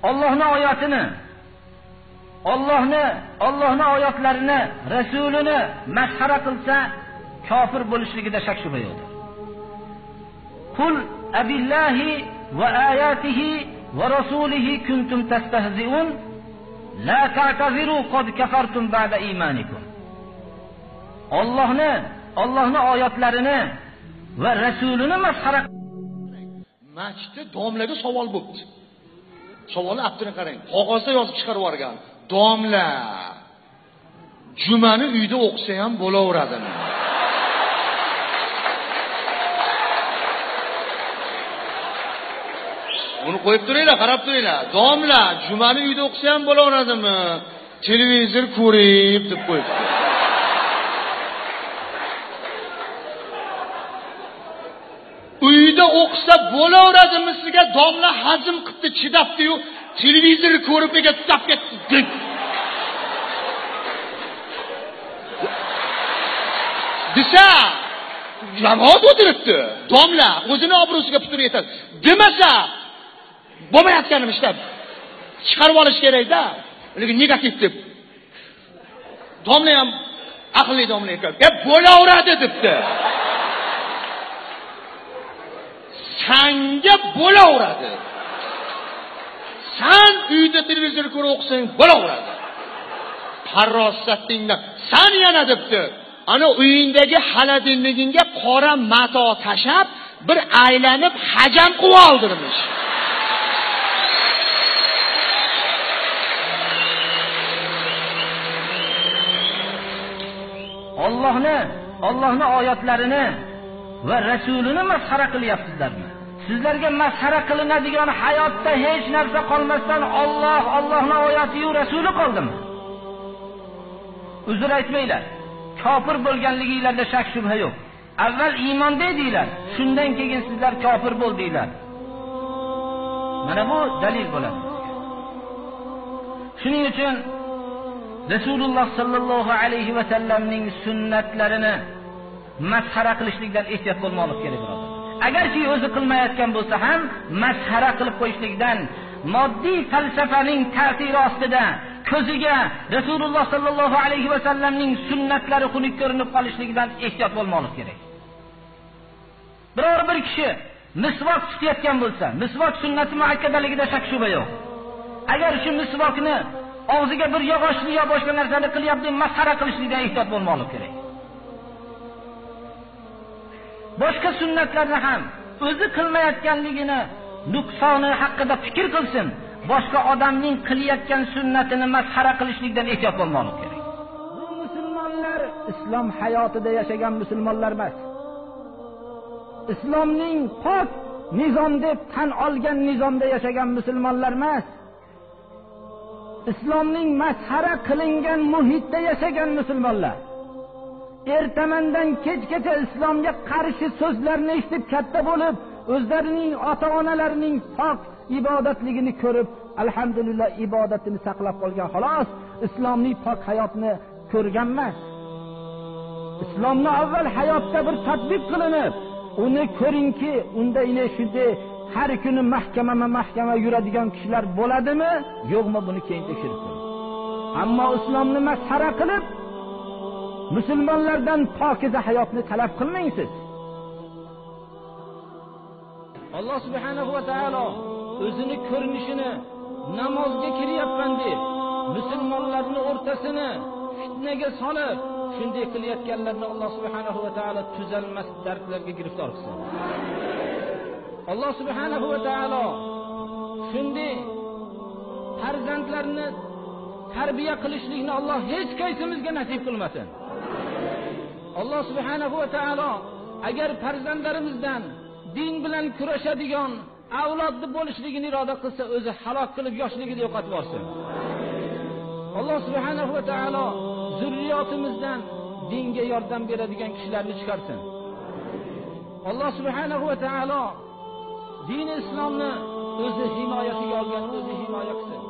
Allohning oyatini, Allohning oyatlarini, rasulini masxara qilsa, kofir bo'lishligida shak shubha yo'qdir. Qul abillahi va ayatihi va rasulihi kuntum tastahzi'un la ta'taziru qad kafartum ba'da imanikum. Allohning oyatlarini va rasulini masxara masjidda domlaga savol bo'ldi. Savolni aptini qarang. Qog'ozda yozib chiqarib yuborgan. Domla jumani uyda o'qisa ham bo'laveradimi? Buni qo'yib turinglar, qarab turinglar. Domla jumani uyda o'qisa ham bo'laveradimi? Televizor ko'rib deb qo'yibdi. Uyda o'qisa bo'laveradimi? Sizga domla hazm qilibdi, chidabdi-yu, televizor ko'rib ega tutib ketdi. Desa, jamoat o'tiribdi. Domla o'zini obro'siga putur yetadi. Demasa, bo'lmayotganim ishlab chiqarib olish kerak-da. Lekin negativ deb. Domla ham aqlli domla ekan. Bo'laveradi debdi. Sanga bo'laveradi. Sen uyda televizor ko'rib o'qisang bo'laveradi. Farosatingdan sen yana debdi. Ana uyingdagi xaladinligingga qora mato tashab, bir aylanib hajam qilib oldirmish. Allohning oyatlarini va rasulini masxara qilyapsizlarmi? Sizlarga masxara qilinadigan hayotda hech narsa qolmasdan Allohning oyati va rasuli qoldimi? Uzr aytmanglar. Kofir bo'lganligingizda shak shubha yo'q. Avval iymonda edinglar, shundan keyin sizlar kofir bo'ldinglar. Mana bu dalil bo'ladi. Shuning uchun Rasululloh sallallohu alayhi va sallamning sunnatlarini masxara qilishlikdan ehtiyot bo'lmoqlik kerak birodar. Agarki o'zi qilmayotgan bo'lsa ham masxara qilib qo'yishlikdan, moddiy falsafaning ta'siri ostida ko'ziga Rasululloh sallallohu alayhi va sallamning sunnatlari xunuk ko'rinib qolishligidan ehtiyot bo'lmoqlik kerak. Biror bir kishi misvok tutayotgan bo'lsa, misvok sunnati muakkadaligida shak shubha yo'q. Agar shu misvokni og'ziga bir yog'ochni yo boshqa narsani qilyapti, masxara qilishlikdan ehtiyot bo'lmoqlik kerak. Boshqa sunnatlarni ham o'zi qilmayotganligini, nuqsoni haqida fikr qilsin. Boshqa odamning qilayotgan sunnatini masxara qilishlikdan ehtiyot bo'lmoqlik kerak. Bu musulmonlar islom hayotida yashagan musulmonlar emas. Islomning pok nizom deb tan olgan nizomda yashagan musulmonlar emas. Islomning masxara qilingan muhitda yashagan musulmonlar. Ertamandan kechgacha islomga qarshi so'zlarni eshitib katta bo'lib, o'zlarining ota-onalarining pok ibodatligini ko'rib, alhamdulillah ibodatini saqlab qolgan xolos, islomning pok hayotni ko'rgan emas. Islomni avval hayotda bir tatbiq qilinib, uni ko'ringki, unda ine shunday har kuni mahkama yuradigan kishilar bo'ladimi, yo'qmi, buni keyin tekshirib ko'ring. Ammo islomni masxara qilib, musulmonlardan pokiza hayotni talab qilmang siz. Alloh subhanahu va taolo o'zini ko'rinishini namozga kiryapman deb musulmonlarning o'rtasini fitnaga solib, shunday qilayotganlarni Alloh subhanahu va taolo tuzalmas dardlarga giriftor qilsin. Alloh subhanahu va taolo shunday farzandlarni tarbiya qilishlikni Alloh hech qaysimizga nasib qilmasin. Alloh subhanahu va taolo agar farzandlarimizdan din bilan kurashadigan avlodni bo'lishligini iroda qilsa, o'zi halok qilib yoshligida yo'qotib yuborsin. Alloh subhanahu va taolo zurriyotimizdan dinga yordam beradigan kishilarni chiqarsin. Alloh subhanahu va taolo din islomni o'zi himoyasiga olgan, o'zi himoya qilsin.